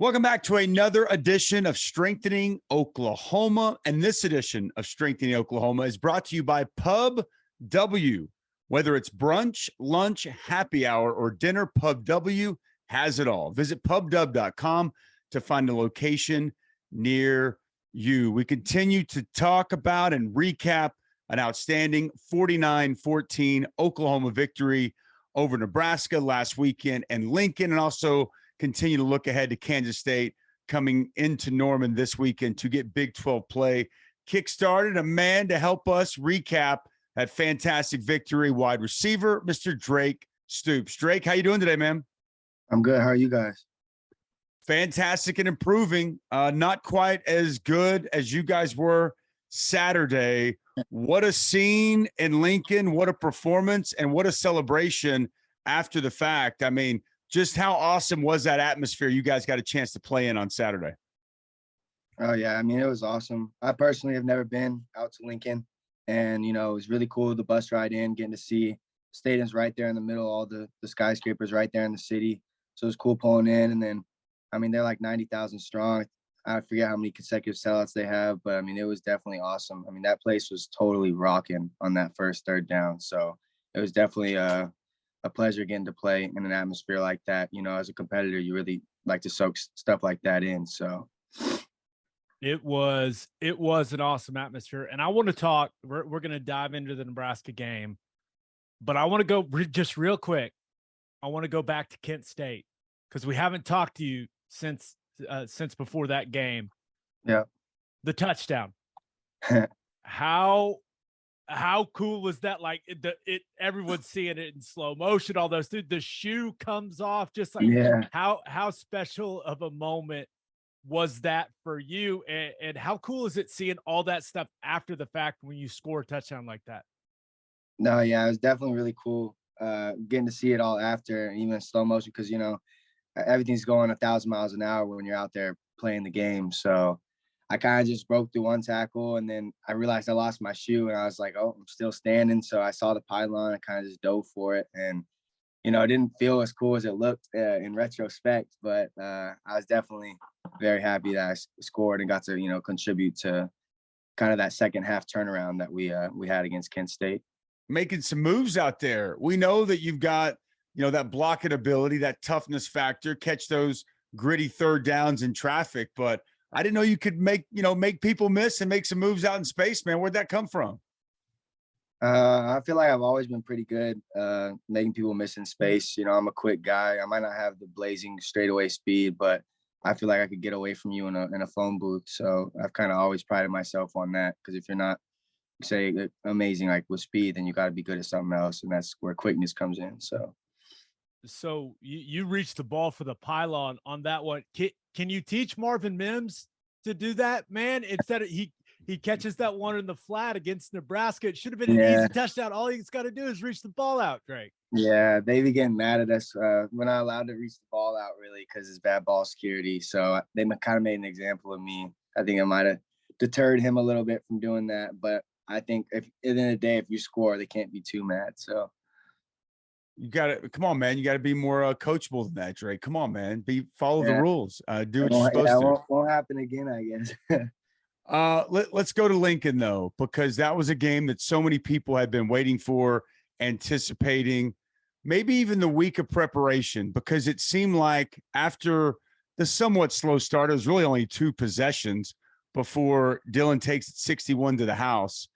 Welcome back to another edition of Strengthening Oklahoma. And this edition of Strengthening Oklahoma is brought to you by Pub W. Whether it's brunch, lunch, happy hour, or dinner, Pub W has it all. Visit pubw.com to find a location near you. We continue to talk about and recap an outstanding 49-14 Oklahoma victory over Nebraska last weekend and Lincoln, and also continue to look ahead to Kansas State coming into Norman this weekend to get Big 12 play kickstarted. A man to help us recap that fantastic victory, wide receiver, Mr. Drake Stoops. Drake, how you doing today, man? I'm good. How are you guys? Fantastic and improving. Not quite as good as you guys were Saturday. What a scene in Lincoln. What a performance and what a celebration after the fact. I mean, just how awesome was that atmosphere you guys got a chance to play in on Saturday? Oh, yeah. I mean, it was awesome. I personally have never been out to Lincoln. And, it was really cool, the bus ride in, getting to see stadiums right there in the middle, all the skyscrapers right there in the city. So it was cool pulling in. And then, I mean, they're like 90,000 strong. I forget how many consecutive sellouts they have, but, I mean, it was definitely awesome. I mean, that place was totally rocking on that first third down. So it was definitely a pleasure getting to play in an atmosphere like that. As a competitor, you really like to soak stuff like that in. So it was an awesome atmosphere. And I want to talk, we're going to dive into the Nebraska game, but I want to go just real quick. I want to go back to Kent State because we haven't talked to you since before that game. Yeah. The touchdown. How cool was that? Like everyone's seeing it in slow motion, all those things. The shoe comes off, just like, yeah. How special of a moment was that for you? And how cool is it seeing all that stuff after the fact when you score a touchdown like that? No, yeah, it was definitely really cool getting to see it all after, even in slow motion, because, everything's going 1,000 miles an hour when you're out there playing the game. So I kind of just broke through one tackle, and then I realized I lost my shoe, and I was like, oh, I'm still standing. So I saw the pylon. I kind of just dove for it. And, it didn't feel as cool as it looked in retrospect, but I was definitely very happy that I scored and got to, contribute to kind of that second half turnaround that we had against Kent State. Making some moves out there. We know that you've got, that blocking ability, that toughness factor, catch those gritty third downs in traffic, but I didn't know you could make people miss and make some moves out in space, man. Where'd that come from? I feel like I've always been pretty good making people miss in space. I'm a quick guy. I might not have the blazing straightaway speed, but I feel like I could get away from you in a phone booth. So I've kind of always prided myself on that, because if you're not, say, amazing like with speed, then you got to be good at something else, and that's where quickness comes in. So you reached the ball for the pylon on that one. Can you teach Marvin Mims to do that, man? Instead of he catches that one in the flat against Nebraska. It should have been an easy touchdown. All he's got to do is reach the ball out, Drake. Yeah, they be getting mad at us. We're not allowed to reach the ball out, really, because it's bad ball security. So they kind of made an example of me. I think I might have deterred him a little bit from doing that. But I think at the end of the day, if you score, they can't be too mad. So you got to come on, man. You got to be more coachable than that, Drake. Come on, man. Follow the rules. Do what you're supposed to. Won't happen again, I guess. Let's go to Lincoln, though, because that was a game that so many people had been waiting for, anticipating, maybe even the week of preparation, because it seemed like after the somewhat slow start, it was really only 2 possessions before Dylan takes it 61 to the house.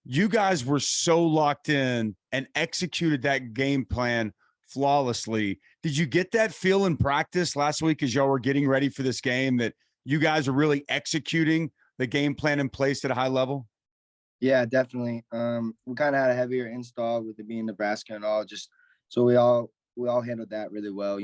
You guys were so locked in and executed that game plan flawlessly. Did you get that feel in practice last week as y'all were getting ready for this game, that you guys are really executing the game plan in place at a high level? Yeah, definitely. We kind of had a heavier install with it being Nebraska and all, just so we all handled that really well.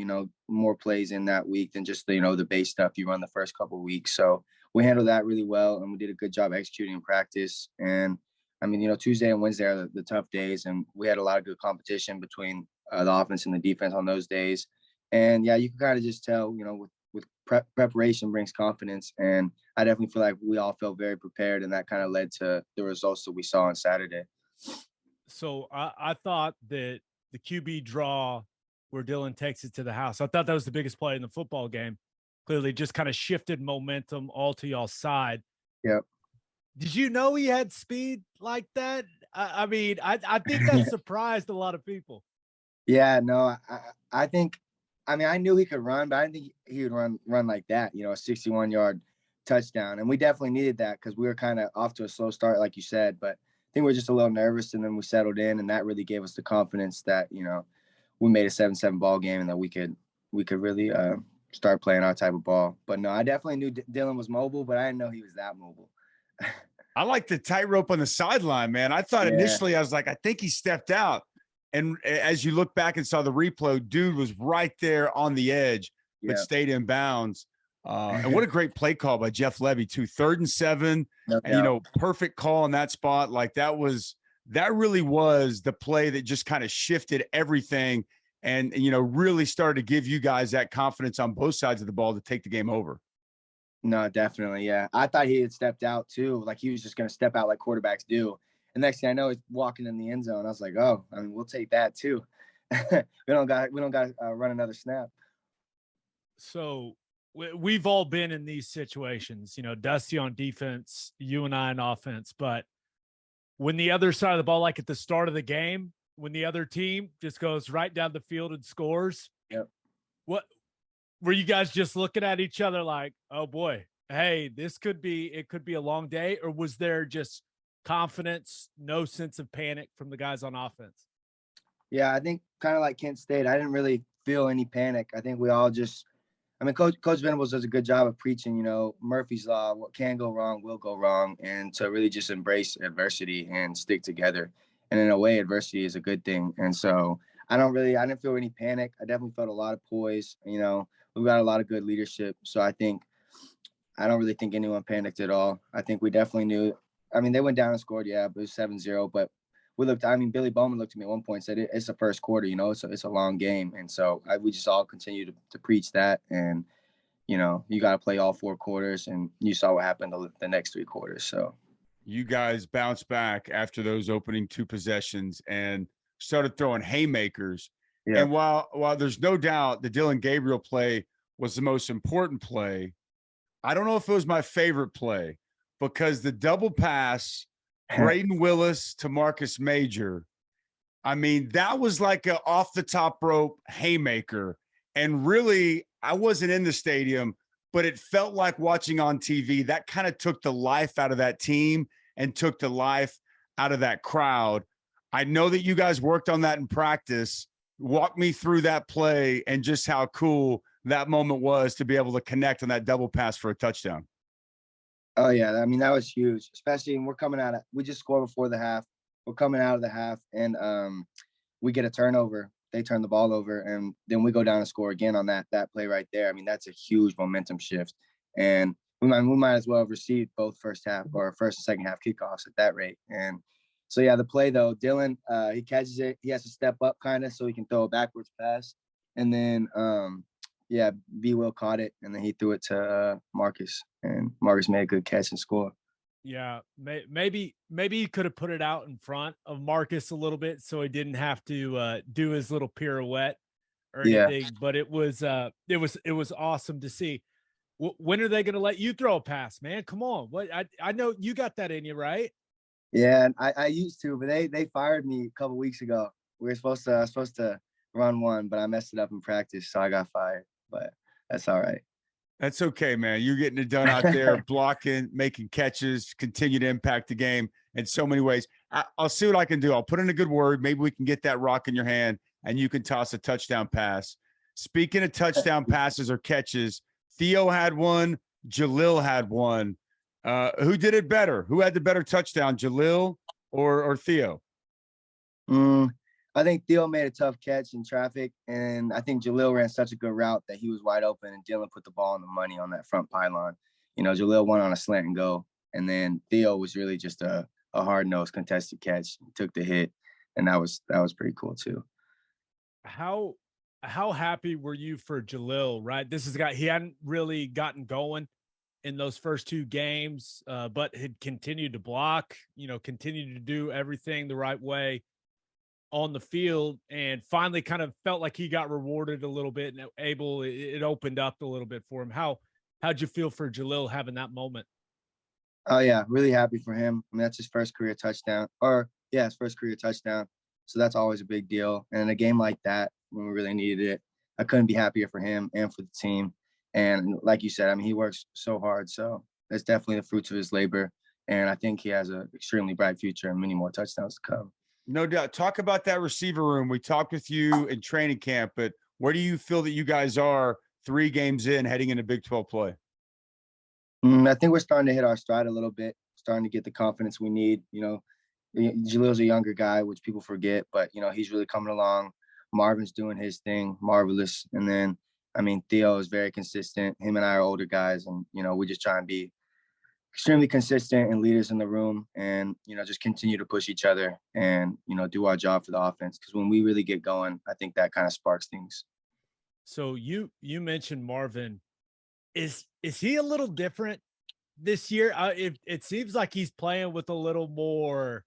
More plays in that week than just the base stuff you run the first couple of weeks. So we handled that really well, and we did a good job executing in practice. And I mean, Tuesday and Wednesday are the tough days, and we had a lot of good competition between the offense and the defense on those days. And yeah, you can kind of just tell, with preparation brings confidence, and I definitely feel like we all felt very prepared, and that kind of led to the results that we saw on Saturday. So I thought that the QB draw where Dylan takes it to the house, I thought that was the biggest play in the football game. clearly just kind of shifted momentum all to y'all's side. Yep. Did you know he had speed like that? I mean, I think that surprised a lot of people. Yeah, no, I think, I mean, I knew he could run, but I didn't think he would run like that, you know, a 61-yard touchdown. And we definitely needed that because we were kind of off to a slow start, like you said. But I think we are just a little nervous, and then we settled in, and that really gave us the confidence that, you know, we made a 7-7 ball game and that we could really start playing our type of ball. But no, I definitely knew Dylan was mobile, but I didn't know he was that mobile. I like the tightrope on the sideline, man. I thought initially, I was like, I think he stepped out. And as you look back and saw the replay, dude was right there on the edge, but stayed in bounds. And what a great play call by Jeff Levy, too. 3rd and 7, and, you know, perfect call in that spot. Like that really was the play that just kind of shifted everything and, you know, really started to give you guys that confidence on both sides of the ball to take the game over. No, definitely. Yeah. I thought he had stepped out too. Like he was just going to step out like quarterbacks do. And next thing I know, he's walking in the end zone. I was like, oh, I mean, we'll take that too. we don't got to run another snap. So we've all been in these situations, you know, Dusty on defense, you and I on offense, but when the other side of the ball, like at the start of the game, when the other team just goes right down the field and scores, what were you guys just looking at each other like, oh boy, hey, it could be a long day? Or was there just confidence, no sense of panic from the guys on offense? Yeah, I think kind of like Kent State, I didn't really feel any panic. I think we all just, I mean, Coach Venables does a good job of preaching, you know, Murphy's Law, what can go wrong will go wrong, and to really just embrace adversity and stick together. And in a way, adversity is a good thing. And so I didn't feel any panic. I definitely felt a lot of poise. You know, we've got a lot of good leadership. So I don't really think anyone panicked at all. I think we definitely knew. I mean, they went down and scored, yeah, but it was 7-0. But Billy Bowman looked at me at one point and said, it's the first quarter, you know, it's a long game. And so we just all continue to preach that. And, you know, you got to play all 4 quarters. And you saw what happened the next 3 quarters. So you guys bounced back after those opening 2 possessions and started throwing haymakers. Yeah. And while there's no doubt the Dylan Gabriel play was the most important play, I don't know if it was my favorite play because the double pass, Braden Willis to Marcus Major, I mean, that was like a off the top rope haymaker. And really, I wasn't in the stadium, but it felt like watching on TV. That kind of took the life out of that team and took the life out of that crowd. I know that you guys worked on that in practice. Walk me through that play and just how cool that moment was to be able to connect on that double pass for a touchdown. Oh yeah, I mean that was huge, especially when we just scored before the half. We're coming out of the half, and we get a turnover. They turn the ball over, and then we go down and score again on that play right there. I mean that's a huge momentum shift, and we might as well have received both first and second half kickoffs at that rate. And so yeah, the play though, Dylan he catches it. He has to step up kind of so he can throw a backwards pass, and then B. Will caught it, and then he threw it to Marcus, and Marcus made a good catch and score. Yeah, maybe he could have put it out in front of Marcus a little bit so he didn't have to do his little pirouette or anything. But it was awesome to see. When are they going to let you throw a pass, man? Come on, I know you got that in you, right? Yeah, I used to, but they fired me a couple weeks ago. I was supposed to run one, but I messed it up in practice, so I got fired. But that's all right. That's okay, man. You're getting it done out there, blocking, making catches, continue to impact the game in so many ways. I'll see what I can do. I'll put in a good word. Maybe we can get that rock in your hand and you can toss a touchdown pass. Speaking of touchdown passes or catches, Theo had one. Jalil had one. Who did it better? Who had the better touchdown, Jalil or Theo? I think Theo made a tough catch in traffic, and I think Jalil ran such a good route that he was wide open, and Dylan put the ball on the money on that front pylon. You know, Jalil went on a slant and go, and then Theo was really just a hard-nosed contested catch. He took the hit, and that was pretty cool too. How happy were you for Jalil, right? This is a guy, he hadn't really gotten going in those first 2 games, but had continued to block, you know, continued to do everything the right way. on the field and finally kind of felt like he got rewarded a little bit and it opened up a little bit for him. How'd you feel for Jalil having that moment? Oh yeah, really happy for him. I mean, that's his first career touchdown, his first career touchdown. So that's always a big deal. And in a game like that, when we really needed it, I couldn't be happier for him and for the team. And like you said, I mean, he works so hard. So that's definitely the fruits of his labor. And I think he has an extremely bright future and many more touchdowns to come. No doubt. Talk about that receiver room. We talked with you in training camp, but where do you feel that you guys are 3 games in heading into Big 12 play? I think we're starting to hit our stride a little bit, starting to get the confidence we need. You know, Jalil's a younger guy, which people forget, but, you know, he's really coming along. Marvin's doing his thing, marvelous. And then, I mean, Theo is very consistent. Him and I are older guys, and, you know, we just try and be extremely consistent and leaders in the room and, you know, just continue to push each other and, you know, do our job for the offense. Because when we really get going, I think that kind of sparks things. So you mentioned Marvin. Is he a little different this year? It seems like he's playing with a little more,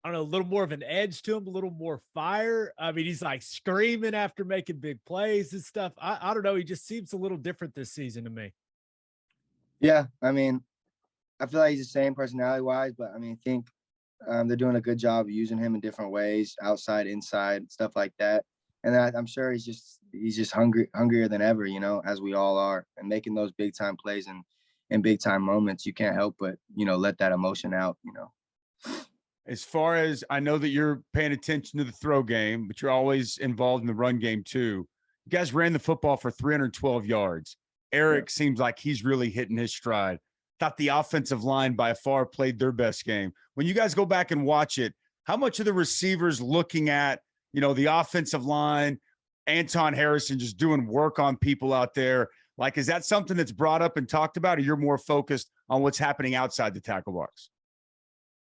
I don't know, a little more of an edge to him, a little more fire. I mean, he's like screaming after making big plays and stuff. I don't know. He just seems a little different this season to me. Yeah, I mean, I feel like he's the same personality-wise, but I mean, I think they're doing a good job of using him in different ways, outside, inside, stuff like that. And I'm sure he's just hungrier than ever, you know, as we all are, and making those big time plays and big time moments. You can't help but, you know, let that emotion out, you know. As far as I know that you're paying attention to the throw game, but you're always involved in the run game too. You guys ran the football for 312 yards. Eric seems like he's really hitting his stride. Thought the offensive line by far played their best game. When you guys go back and watch it, how much of the receivers looking at, you know, the offensive line, Anton Harrison just doing work on people out there? Like, is that something that's brought up and talked about, or you're more focused on what's happening outside the tackle box?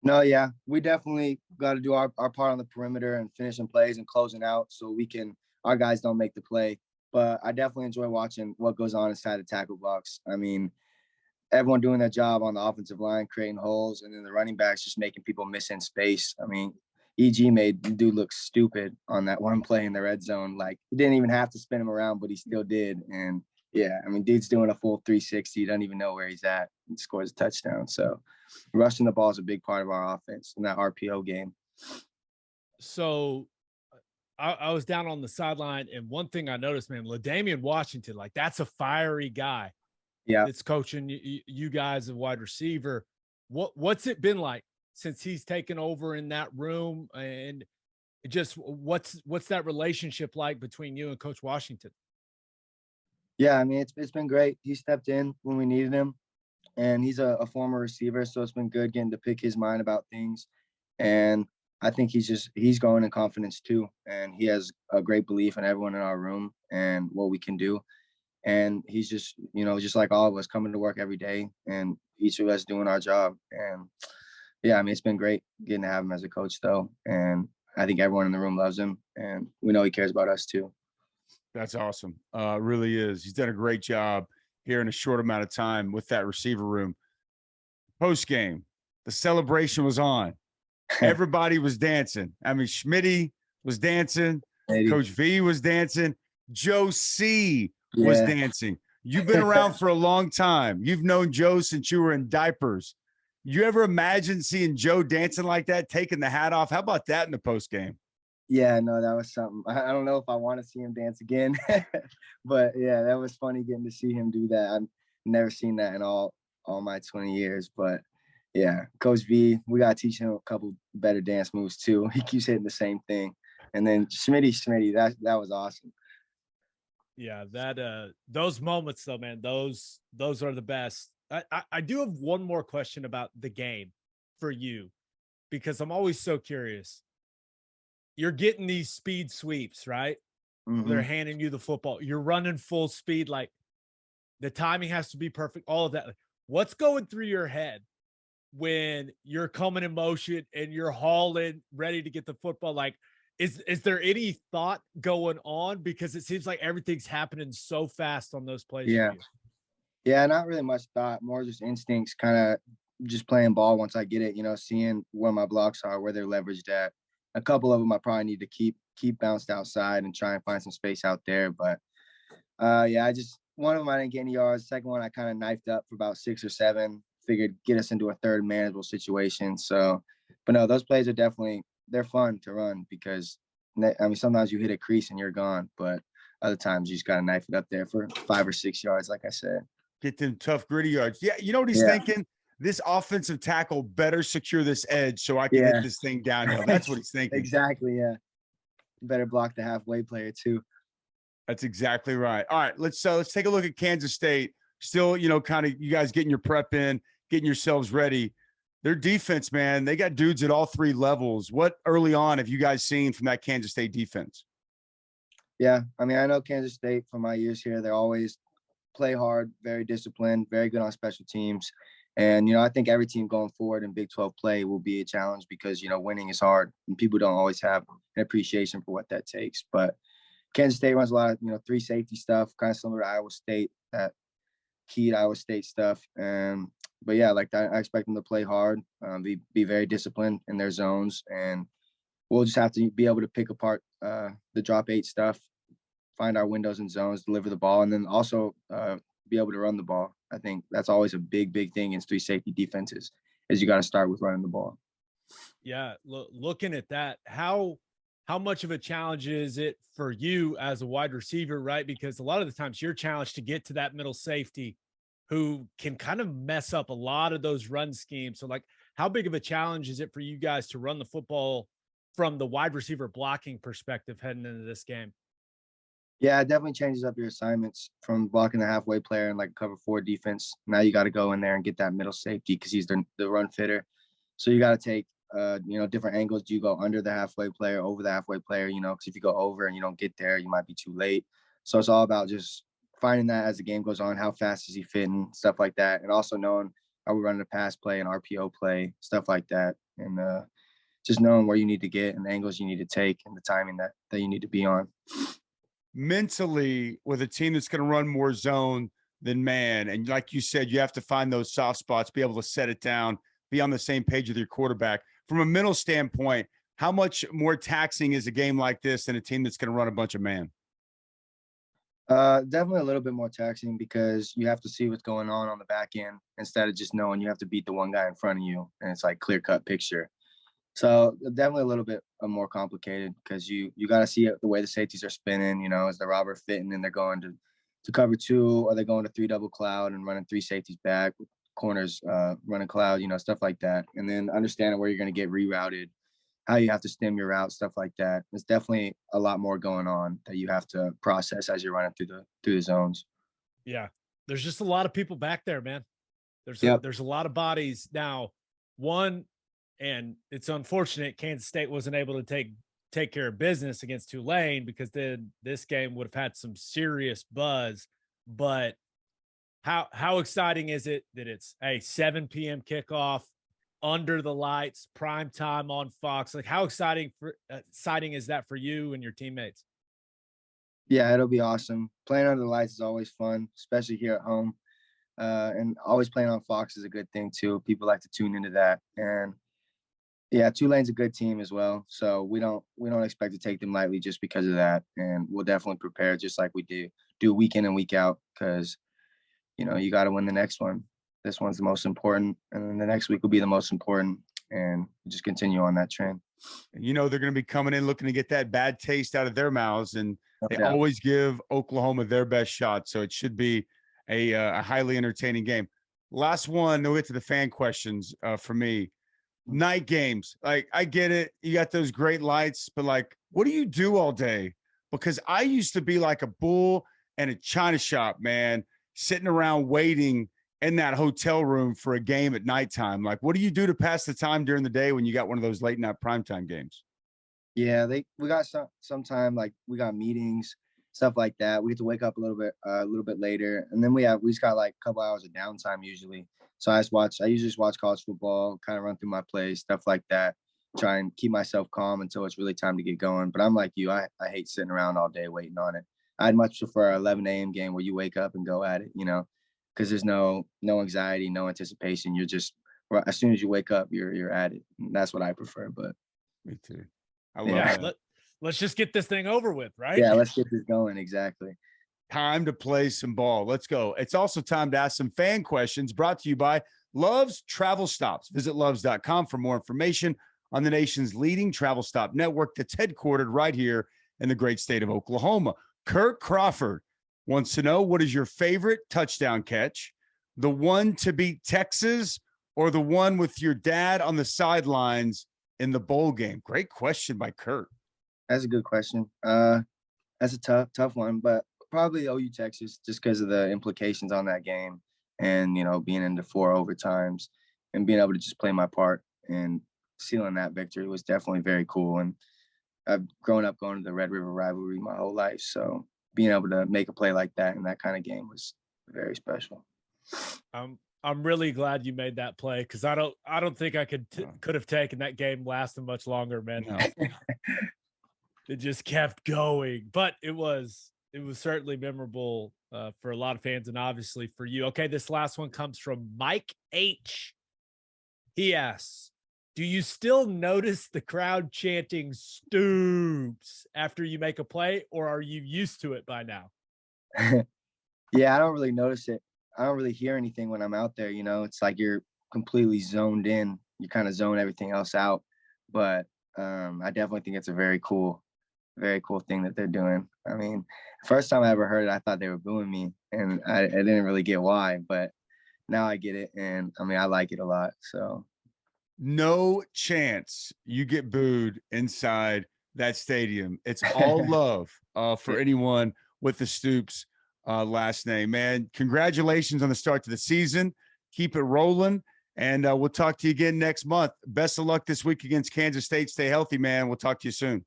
No, yeah, we definitely got to do our part on the perimeter and finishing plays and closing out so our guys don't make the play. But I definitely enjoy watching what goes on inside the tackle box. I mean, everyone doing their job on the offensive line, creating holes, and then the running backs just making people miss in space. I mean, EG made the dude look stupid on that one play in the red zone. Like, he didn't even have to spin him around, but he still did. And yeah, I mean, dude's doing a full 360. He doesn't even know where he's at and scores a touchdown. So rushing the ball is a big part of our offense in that RPO game. So I was down on the sideline, and one thing I noticed, man, LaDainian Washington, like, that's a fiery guy. Yeah, It's coaching you guys a wide receiver. What's it been like since he's taken over in that room, and just what's that relationship like between you and Coach Washington? Yeah, I mean, it's been great. He stepped in when we needed him, and he's a former receiver, so it's been good getting to pick his mind about things. And I think he's growing in confidence too, and he has a great belief in everyone in our room and what we can do. And he's just, you know, just like all of us, coming to work every day and each of us doing our job. And yeah, I mean, it's been great getting to have him as a coach though. And I think everyone in the room loves him, and we know he cares about us too. That's awesome. Really is. He's done a great job here in a short amount of time with that receiver room. Post game, the celebration was on. Everybody was dancing. I mean, Schmitty was dancing. Coach V was dancing. Joe C was dancing. You've been around for a long time. You've known Joe since you were in diapers. You ever imagine seeing Joe dancing like that, taking the hat off? How about that in the post game? Yeah, no, that was something. I don't know if I want to see him dance again, but yeah, that was funny getting to see him do that. I've never seen that in all my 20 years, but yeah, Coach V, we got to teach him a couple better dance moves too. He keeps hitting the same thing. And then Schmitty, that was awesome. Yeah, that those moments though, man, those are the best. I do have one more question about the game for you, because I'm always so curious. You're getting these speed sweeps, right? Mm-hmm. They're handing you the football. You're running full speed. Like, the timing has to be perfect. All of that. Like, what's going through your head when you're coming in motion and you're hauling, ready to get the football? Like, is there any thought going on? Because it seems like everything's happening so fast on those plays. Yeah. Yeah, not really much thought, more just instincts, kind of just playing ball once I get it, you know, seeing where my blocks are, where they're leveraged at, a couple of them I probably need to keep bounced outside and try and find some space out there. But yeah, one of them I didn't get any yards. Second one I kind of knifed up for about 6 or 7. Figured get us into a third manageable situation. So, but no, those plays are they're fun to run because I mean sometimes you hit a crease and you're gone, but other times you just gotta knife it up there for 5 or 6 yards, like I said. Get them tough, gritty yards. Yeah, you know what he's thinking? This offensive tackle better secure this edge so I can hit this thing downhill. That's what he's thinking. Exactly, yeah. Better block the halfway player too. That's exactly right. All right, let's take a look at Kansas State. Still, kind of you guys getting your prep in, getting yourselves ready. Their defense, man, they got dudes at all 3 levels. What early on have you guys seen from that Kansas State defense? Yeah, I mean, I know Kansas State from my years here. They always play hard, very disciplined, very good on special teams. And, I think every team going forward in Big 12 play will be a challenge because, winning is hard and people don't always have an appreciation for what that takes. But Kansas State runs a lot of, 3 safety stuff, kind of similar to Iowa State, that key to Iowa State stuff. But yeah, like I expect them to play hard, be very disciplined in their zones. And we'll just have to be able to pick apart the drop 8 stuff, find our windows and zones, deliver the ball, and then also be able to run the ball. I think that's always a big thing in 3 safety defenses is you got to start with running the ball. Yeah. Looking at that, how much of a challenge is it for you as a wide receiver, right? Because a lot of the times you're challenged to get to that middle safety who can kind of mess up a lot of those run schemes. So like how big of a challenge is it for you guys to run the football from the wide receiver blocking perspective heading into this game? Yeah, it definitely changes up your assignments from blocking the halfway player and like cover 4 defense. Now you got to go in there and get that middle safety because he's the run fitter. So you got to take, different angles. Do you go under the halfway player, over the halfway player? Because if you go over and you don't get there, you might be too late. So it's all about just finding that as the game goes on. How fast is he fitting, stuff like that, and also knowing how we run the pass play and RPO play, stuff like that, and just knowing where you need to get and the angles you need to take and the timing that you need to be on. Mentally, with a team that's going to run more zone than man, and like you said, you have to find those soft spots, be able to set it down, be on the same page with your quarterback. From a mental standpoint, how much more taxing is a game like this than a team that's going to run a bunch of man? Definitely a little bit more taxing because you have to see what's going on the back end instead of just knowing you have to beat the one guy in front of you and it's like clear-cut picture. So definitely a little bit more complicated because you got to see the way the safeties are spinning. Is the robber fitting and they're going to cover 2, or they're going to 3 double cloud and running 3 safeties back with corners running cloud, stuff like that. And then understanding where you're going to get rerouted, how you have to stem your route, stuff like that. There's definitely a lot more going on that you have to process as you're running through the zones. Yeah, there's just a lot of people back there, man. There's a lot of bodies now. And it's unfortunate Kansas State wasn't able to take care of business against Tulane because then this game would have had some serious buzz. But how exciting is it that it's a 7 p.m. kickoff under the lights, prime time on Fox? Like how exciting is that for you and your teammates? Yeah, it'll be awesome. Playing under the lights is always fun, especially here at home. And always playing on Fox is a good thing too. People like to tune into that. And yeah, Tulane's a good team as well. So we don't expect to take them lightly just because of that. And we'll definitely prepare just like we do week in and week out because, you got to win the next one. This one's the most important. And then the next week will be the most important. And just continue on that trend. They're going to be coming in looking to get that bad taste out of their mouths. And they always give Oklahoma their best shot. So it should be a highly entertaining game. Last one, then we'll get to the fan questions for me. Night games. Like, I get it. You got those great lights, but like, what do you do all day? Because I used to be like a bull in a china shop, man, sitting around waiting in that hotel room for a game at nighttime. Like, what do you do to pass the time during the day when you got one of those late night primetime games? Yeah, we got sometime like we got meetings, stuff like that. We have to wake up a little bit later, and then we just got like a couple hours of downtime usually. So I usually just watch college football, kind of run through my plays, stuff like that. Try and keep myself calm until it's really time to get going. But I'm like you, I hate sitting around all day waiting on it. I'd much prefer an 11 a.m. game where you wake up and go at it, because there's no anxiety, no anticipation. You're just as soon as you wake up, you're at it. And that's what I prefer. But me too. I love Yeah. that. Let's just get this thing over with, right? Yeah, let's get this going. Exactly. Time to play some ball. Let's go. It's also time to ask some fan questions, brought to you by Love's Travel Stops. Visit loves.com for more information on the nation's leading travel stop network that's headquartered right here in the great state of Oklahoma. Kirk Crawford wants to know, what is your favorite touchdown catch? The one to beat Texas or the one with your dad on the sidelines in the bowl game? Great question by Kurt. That's a good question. That's a tough one, but probably OU Texas, just because of the implications on that game, and being into 4 overtimes and being able to just play my part and sealing that victory was definitely very cool. And I've grown up going to the Red River rivalry my whole life, so being able to make a play like that in that kind of game was very special. I'm really glad you made that play, because I don't think I could have taken that game lasting much longer, man. No. It just kept going, but it was certainly memorable for a lot of fans, and obviously for you. Okay, this last one comes from Mike H. He asks, do you still notice the crowd chanting Stoops after you make a play, or are you used to it by now? Yeah, I don't really notice it. I don't really hear anything when I'm out there. It's like you're completely zoned in. You kind of zone everything else out. But I definitely think it's a very cool thing that they're doing. I mean, first time I ever heard it, I thought they were booing me, and I didn't really get why. But now I get it, and I mean, I like it a lot. So no chance you get booed inside that stadium. It's all love for anyone with the Stoops last name, man. Congratulations on the start to the season. Keep it rolling, and we'll talk to you again next month. Best of luck this week against Kansas State. Stay healthy, man. We'll talk to you soon.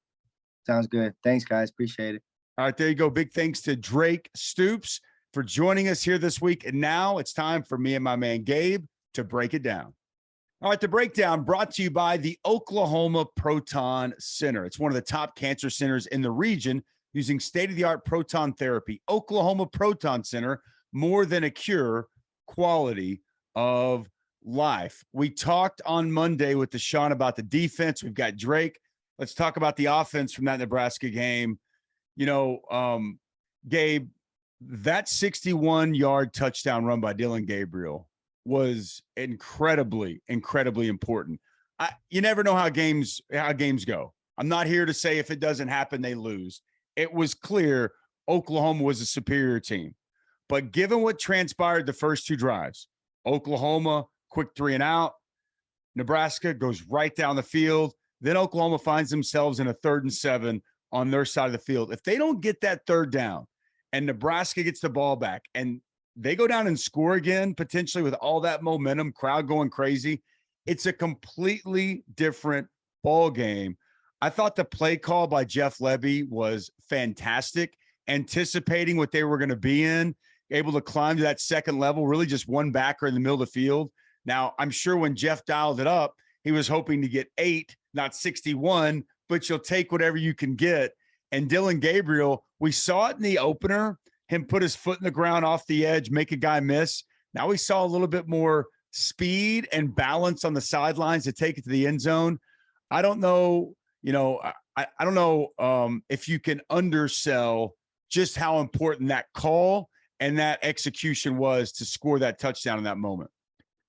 Sounds good. Thanks, guys. Appreciate it. All right, there you go. Big thanks to Drake Stoops for joining us here this week. And now it's time for me and my man Gabe to break it down. All right, the breakdown brought to you by the Oklahoma Proton Center. It's one of the top cancer centers in the region using state-of-the-art proton therapy. Oklahoma Proton Center, more than a cure, quality of life. We talked on Monday with Deshaun about the defense. We've got Drake. Let's talk about the offense from that Nebraska game. Gabe, that 61-yard touchdown run by Dylan Gabriel was incredibly, incredibly important. You never know how games go. I'm not here to say if it doesn't happen, they lose. It was clear Oklahoma was a superior team. But given what transpired the first 2 drives, Oklahoma, quick 3 and out, Nebraska goes right down the field. Then Oklahoma finds themselves in a 3rd and 7 on their side of the field. If they don't get that 3rd down and Nebraska gets the ball back and they go down and score again, potentially with all that momentum, crowd going crazy, it's a completely different ball game. I thought the play call by Jeff Lebby was fantastic, anticipating what they were going to be in, able to climb to that 2nd level, really just one backer in the middle of the field. Now, I'm sure when Jeff dialed it up, he was hoping to get 8, not 61, but you'll take whatever you can get. And Dylan Gabriel, we saw it in the opener, him put his foot in the ground off the edge, make a guy miss. Now we saw a little bit more speed and balance on the sidelines to take it to the end zone. I don't know, I don't know if you can undersell just how important that call and that execution was to score that touchdown in that moment.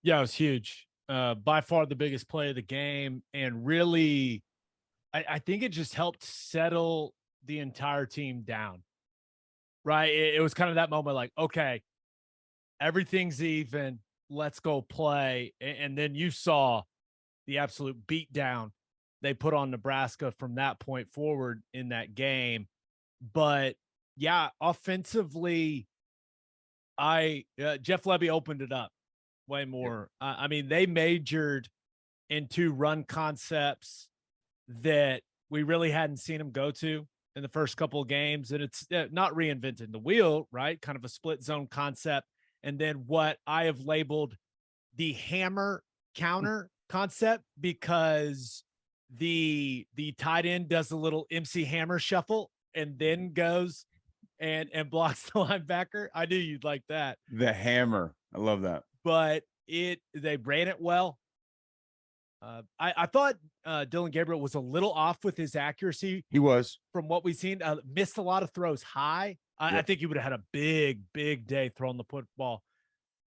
Yeah, it was huge. By far the biggest play of the game. And really, I think it just helped settle the entire team down, right? It was kind of that moment like, okay, everything's even, let's go play. And then you saw the absolute beatdown they put on Nebraska from that point forward in that game. But yeah, offensively, Jeff Lebby opened it up way more. I mean, they majored into run concepts that we really hadn't seen them go to in the first couple of games. And it's not reinventing the wheel, right? Kind of a split zone concept. And then what I have labeled the hammer counter concept, because the tight end does a little MC Hammer shuffle and then goes and blocks the linebacker. I knew you'd like that. The hammer. I love that. But they ran it well. I thought Dylan Gabriel was a little off with his accuracy. He was. From what we've seen, missed a lot of throws high. I think he would have had a big, big day throwing the football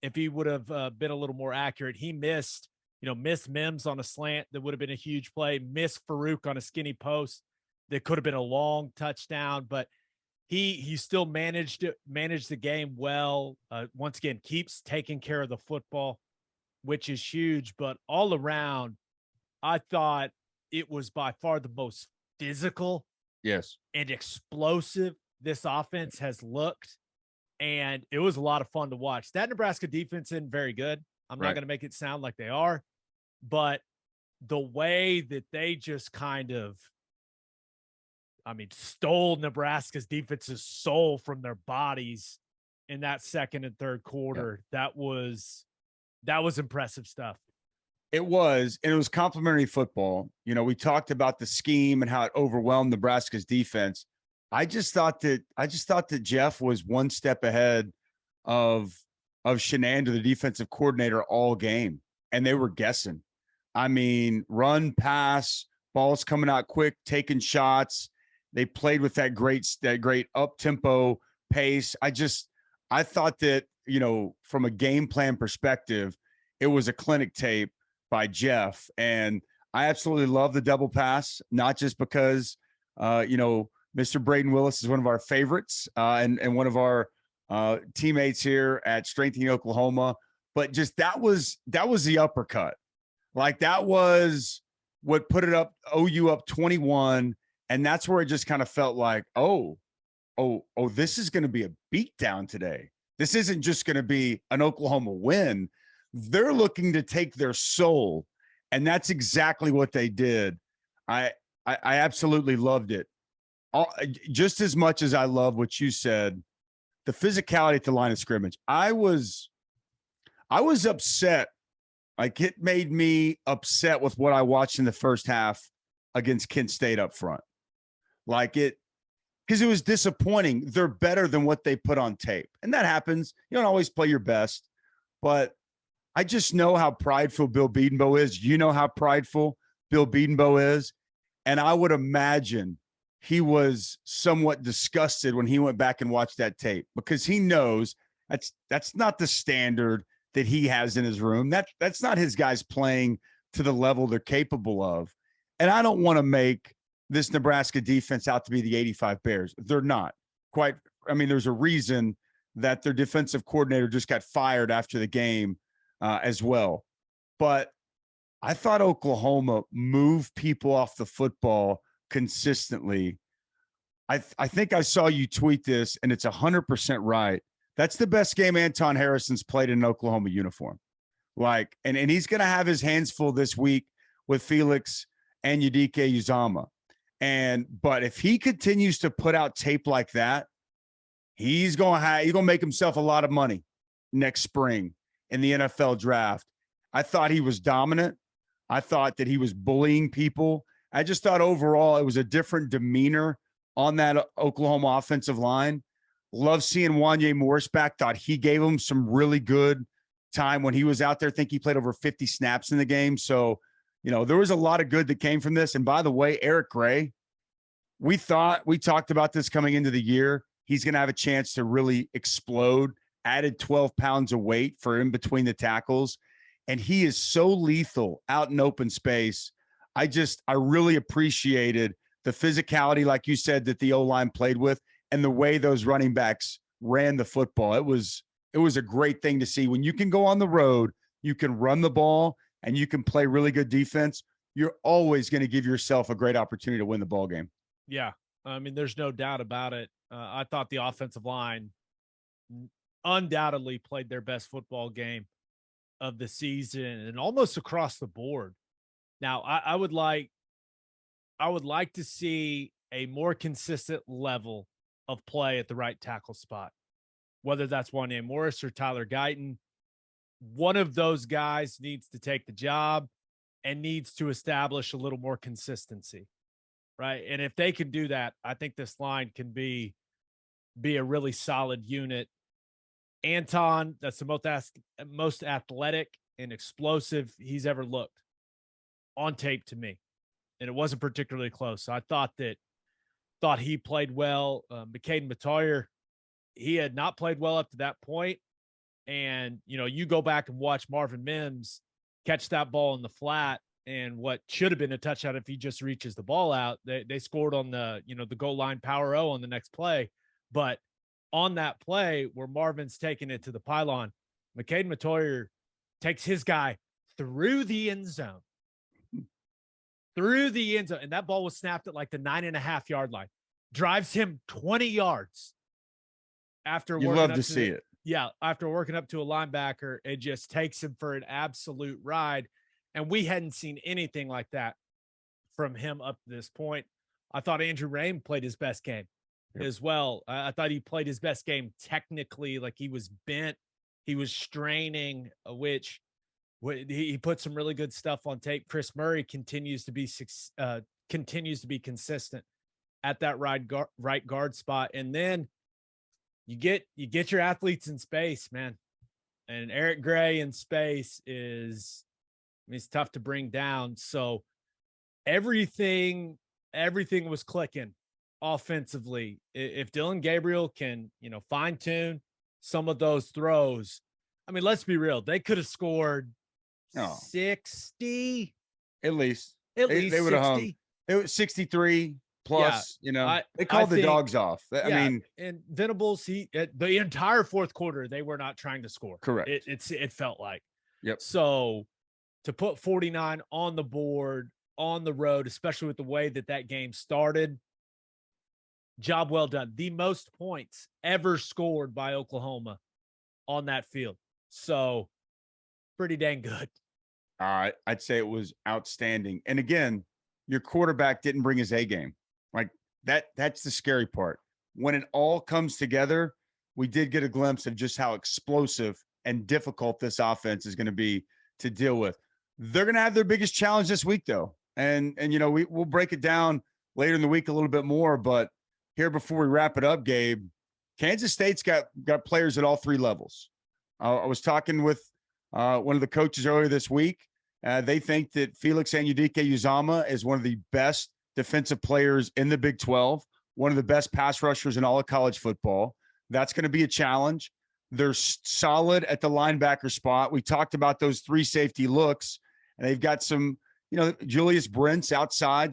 if he would have been a little more accurate. He missed Mims on a slant that would have been a huge play, missed Farouk on a skinny post that could have been a long touchdown, but he still managed the game well. Once again, keeps taking care of the football, which is huge. But all around, I thought it was by far the most physical, yes, and explosive this offense has looked. And it was a lot of fun to watch. That Nebraska defense isn't very good. I'm not going to make it sound like they are, but the way that they just kind of, stole Nebraska's defense's soul from their bodies in that second and third quarter. That was impressive stuff. It was, and it was complimentary football. We talked about the scheme and how it overwhelmed Nebraska's defense. I just thought that Jeff was one step ahead of Shenander, the defensive coordinator, all game, and they were guessing. Run, pass, balls coming out quick, taking shots. They played with that great up-tempo pace. I thought that, from a game plan perspective, it was a clinic tape by Jeff. And I absolutely love the double pass, not just because, Mr. Braden Willis is one of our favorites and one of our teammates here at Strengthening Oklahoma, but just that was the uppercut. Like, that was what put it up, OU up 21. And that's where it just kind of felt like, oh, this is going to be a beatdown today. This isn't just going to be an Oklahoma win. They're looking to take their soul, and that's exactly what they did. I absolutely loved it. Just as much as I love what you said, the physicality at the line of scrimmage. I was upset. Like, it made me upset with what I watched in the first half against Kent State up front. Because it was disappointing. They're better than what they put on tape. And that happens. You don't always play your best. But I just know how prideful Bill Bedenbaugh is. You know how prideful Bill Bedenbaugh is. And I would imagine he was somewhat disgusted when he went back and watched that tape, because he knows that's not the standard that he has in his room. That's not his guys playing to the level they're capable of. And I don't want to make this Nebraska defense out to be the 85 Bears. They're not quite. There's a reason that their defensive coordinator just got fired after the game as well. But I thought Oklahoma moved people off the football consistently. I think I saw you tweet this, and it's 100% right. That's the best game Anton Harrison's played in an Oklahoma uniform. And he's going to have his hands full this week with Felix and Yudike Uzama. But if he continues to put out tape like that, he's going to make himself a lot of money next spring in the NFL draft. I thought he was dominant. I thought that he was bullying people. I just thought overall it was a different demeanor on that Oklahoma offensive line. Love seeing Wanye Morris back. Thought he gave him some really good time when he was out there. I think he played over 50 snaps in the game. So, there was a lot of good that came from this. And by the way, Eric Gray, we talked about this coming into the year. He's going to have a chance to really explode, added 12 pounds of weight for in between the tackles. And he is so lethal out in open space. I really appreciated the physicality, like you said, that the O-line played with, and the way those running backs ran the football. It was a great thing to see. When you can go on the road, you can run the ball, and you can play really good defense, you're always going to give yourself a great opportunity to win the ball game. Yeah. There's no doubt about it. I thought the offensive line undoubtedly played their best football game of the season, and almost across the board. Now, I would like to see a more consistent level of play at the right tackle spot, whether that's Wanye Morris or Tyler Guyton. One of those guys needs to take the job and needs to establish a little more consistency, right? And if they can do that, I think this line can be a really solid unit. Anton, that's the most athletic and explosive he's ever looked on tape to me. and it wasn't particularly close. So I thought he played well. McCaden Matoyer, he had not played well up to that point. And, you go back and watch Marvin Mims catch that ball in the flat, and what should have been a touchdown if he just reaches the ball out. They scored on the goal line power O on the next play. But on that play where Marvin's taking it to the pylon, McCaden Matoyer takes his guy through the end zone. And that ball was snapped at like the 9.5-yard line. Drives him 20 yards after you love to see it. Yeah, after working up to a linebacker, it just takes him for an absolute ride. And we hadn't seen anything like that from him up to this point. I thought Andrew Raym played his best game as well. I thought he played his best game technically. Like, he was bent, he was straining, which he put some really good stuff on tape. Chris Murray continues to be consistent at that right guard spot. And then you get your athletes in space, man. And Eric Gray in space it's tough to bring down. So everything was clicking offensively. If Dylan Gabriel can, fine tune some of those throws, I mean, let's be real. They could have scored 60 at least. They would have hung. It was 63 plus. They called the dogs off. I mean, and Venables, the entire fourth quarter, they were not trying to score. Correct. It felt like. Yep. So to put 49 on the board on the road, especially with the way that game started, job well done. The most points ever scored by Oklahoma on that field. So pretty dang good. I'd say it was outstanding. And again, your quarterback didn't bring his A game. Like that's the scary part. When it all comes together, we did get a glimpse of just how explosive and difficult this offense is going to be to deal with. They're going to have their biggest challenge this week, though. And we'll break it down later in the week a little bit more. But here, before we wrap it up, Gabe, Kansas State's got players at all three levels. I was talking with one of the coaches earlier this week. They think that Felix Anudike-Uzomah is one of the best defensive players in the Big 12, one of the best pass rushers in all of college football. That's going to be a challenge. They're solid at the linebacker spot. We talked about those three safety looks, and they've got some, Julius Brents outside.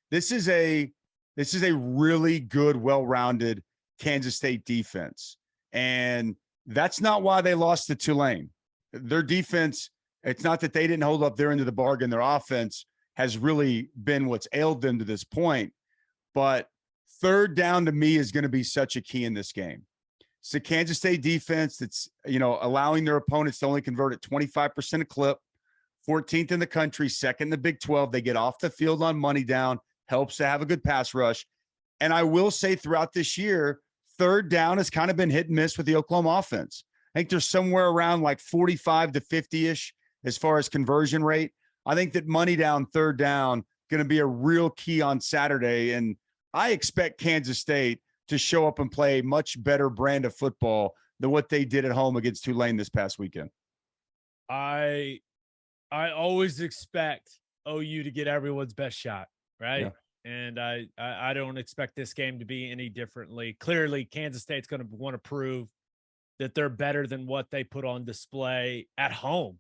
This is a really good, well-rounded Kansas State defense. And that's not why they lost to Tulane. Their defense, it's not that they didn't hold up their end of the bargain. Their offense has really been what's ailed them to this point. But third down to me is going to be such a key in this game. It's the Kansas State defense that's, allowing their opponents to only convert at 25% a clip, 14th in the country, second in the Big 12. They get off the field on money down, helps to have a good pass rush. And I will say throughout this year, third down has kind of been hit and miss with the Oklahoma offense. I think there's somewhere around like 45 to 50-ish as far as conversion rate. I think that money down, third down, going to be a real key on Saturday. And I expect Kansas State to show up and play a much better brand of football than what they did at home against Tulane this past weekend. I always expect OU to get everyone's best shot, right? Yeah. And I don't expect this game to be any differently. Clearly, Kansas State's going to want to prove that they're better than what they put on display at home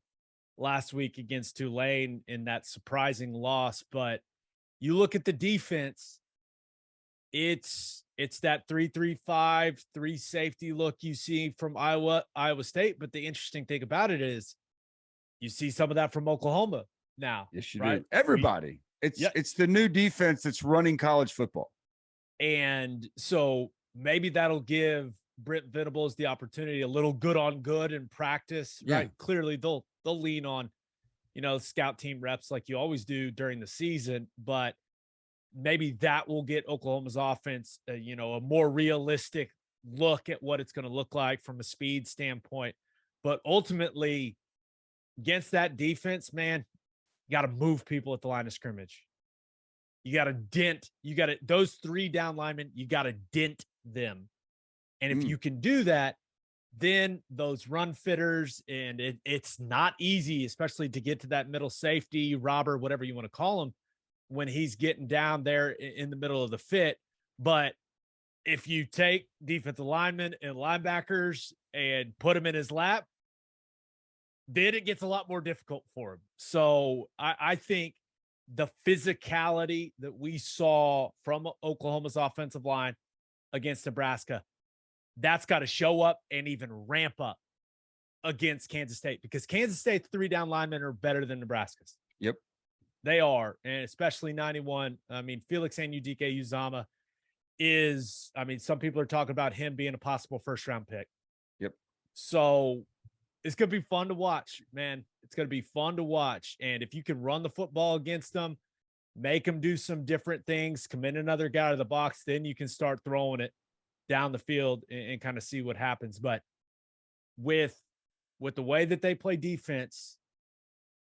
last week against Tulane in that surprising loss. But you look at the defense, it's that 3-3-5, 3 safety look you see from Iowa State. But the interesting thing about it is you see some of that from Oklahoma now. Yes, you right? do. Everybody. It's the new defense that's running college football. And so maybe that'll give Brent Venables the opportunity, a little good on good in practice, right? Clearly they'll lean on, scout team reps like you always do during the season, but maybe that will get Oklahoma's offense, a more realistic look at what it's going to look like from a speed standpoint. But ultimately, against that defense, man, you got to move people at the line of scrimmage. You got to dent. Those 3 down linemen, you got to dent them. And if you can do that, then those run fitters, and it's not easy, especially to get to that middle safety, robber, whatever you want to call them. when he's getting down there in the middle of the fit. But if you take defensive linemen and linebackers and put them in his lap, then it gets a lot more difficult for him. So I think the physicality that we saw from Oklahoma's offensive line against Nebraska, that's got to show up and even ramp up against Kansas State, because Kansas State's 3-down linemen are better than Nebraska's. Yep. They are, and especially 91. I mean, Felix Anudike-Uzomah is, I mean, some people are talking about him being a possible first-round pick. Yep. So it's going to be fun to watch, man. It's going to be fun to watch. And if you can run the football against them, make them do some different things, commit another guy to the box, then you can start throwing it down the field and kind of see what happens. But with the way that they play defense,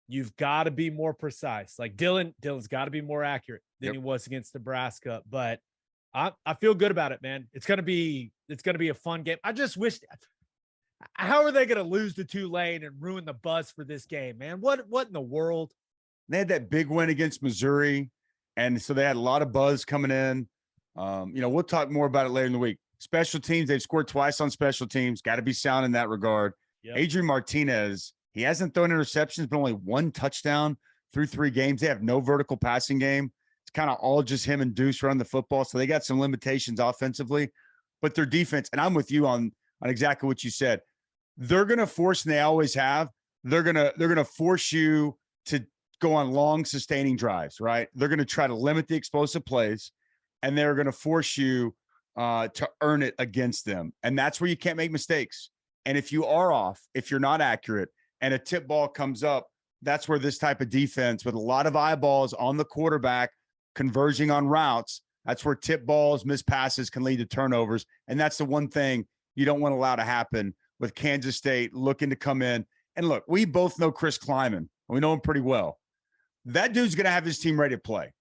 you've got to be more precise. Like Dylan's got to be more accurate than he was against Nebraska. But I feel good about it, man. It's gonna be a fun game. I just wish. How are they gonna lose to Tulane and ruin the buzz for this game, man? What in the world? They had that big win against Missouri, and so they had a lot of buzz coming in. We'll talk more about it later in the week. Special teams, they've scored twice on special teams. Got to be sound in that regard. Yep. Adrian Martinez, he hasn't thrown interceptions, but only one touchdown through 3 games. They have no vertical passing game. It's kind of all just him and Deuce running the football. So they got some limitations offensively, but their defense, and I'm with you on exactly what you said. They're going to force, and they always have, they're going to force you to go on long sustaining drives, right? They're going to try to limit the explosive plays, and they're going to force you to earn it against them. And that's where you can't make mistakes. And if you are off, if you're not accurate and a tip ball comes up, that's where this type of defense with a lot of eyeballs on the quarterback converging on routes, that's where tip balls, missed passes can lead to turnovers. And that's the one thing you don't want to allow to happen with Kansas State looking to come in. And look, we both know Chris Kleiman. We know him pretty well. That dude's going to have his team ready to play.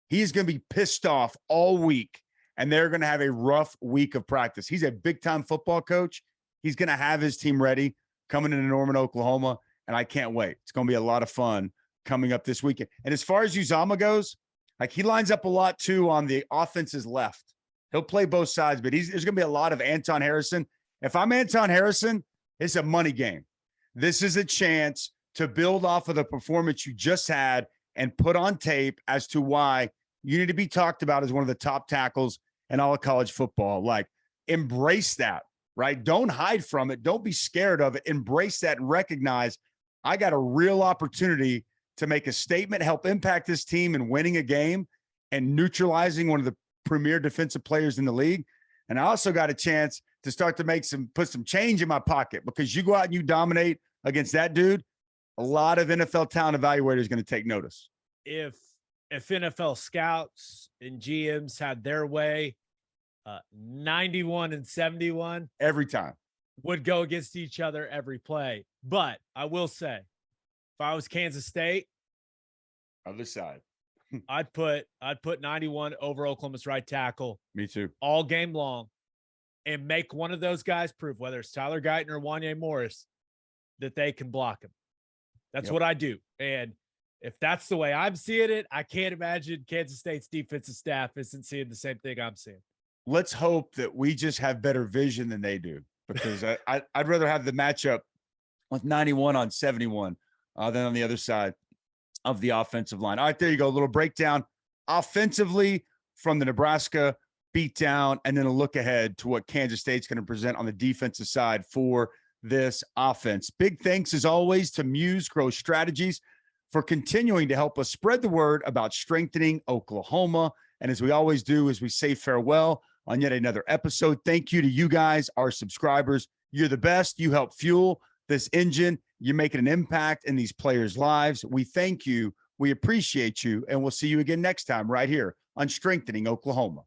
He's going to be pissed off all week, and they're going to have a rough week of practice. He's a big-time football coach. He's going to have his team ready coming into Norman, Oklahoma, and I can't wait. It's going to be a lot of fun coming up this weekend. And as far as Uzomah goes, like, he lines up a lot, too, on the offense's left. He'll play both sides, but there's going to be a lot of Anton Harrison. If I'm Anton Harrison, it's a money game. This is a chance to build off of the performance you just had and put on tape as to why you need to be talked about as one of the top tackles in all of college football. Like, embrace that, right? Don't hide from it. Don't be scared of it. Embrace that and recognize I got a real opportunity to make a statement, help impact this team in winning a game and neutralizing one of the premier defensive players in the league. And I also got a chance to start to put some change in my pocket, because you go out and you dominate against that dude, a lot of NFL talent evaluators going to take notice. If NFL scouts and GMs had their way, 91 and 71 every time would go against each other every play. But I will say, if I was Kansas State, other side, I'd put 91 over Oklahoma's right tackle. Me too. All game long, and make one of those guys prove, whether it's Tyler Guyton or Wanye Morris, that they can block him. That's what I do. And if that's the way I'm seeing it, I can't imagine Kansas State's defensive staff isn't seeing the same thing I'm seeing. Let's hope that we just have better vision than they do, because I'd rather have the matchup with 91 on 71 than on the other side of the offensive line. All right, there you go. A little breakdown offensively from the Nebraska beatdown, and then a look ahead to what Kansas State's going to present on the defensive side for this offense. Big thanks, as always, to Muse Growth Strategies for continuing to help us spread the word about strengthening Oklahoma. And as we always do, as we say farewell on yet another episode, thank you to you guys, our subscribers. You're the best. You help fuel this engine. You're making an impact in these players' lives. We thank you. We appreciate you. And we'll see you again next time right here on Strengthening Oklahoma.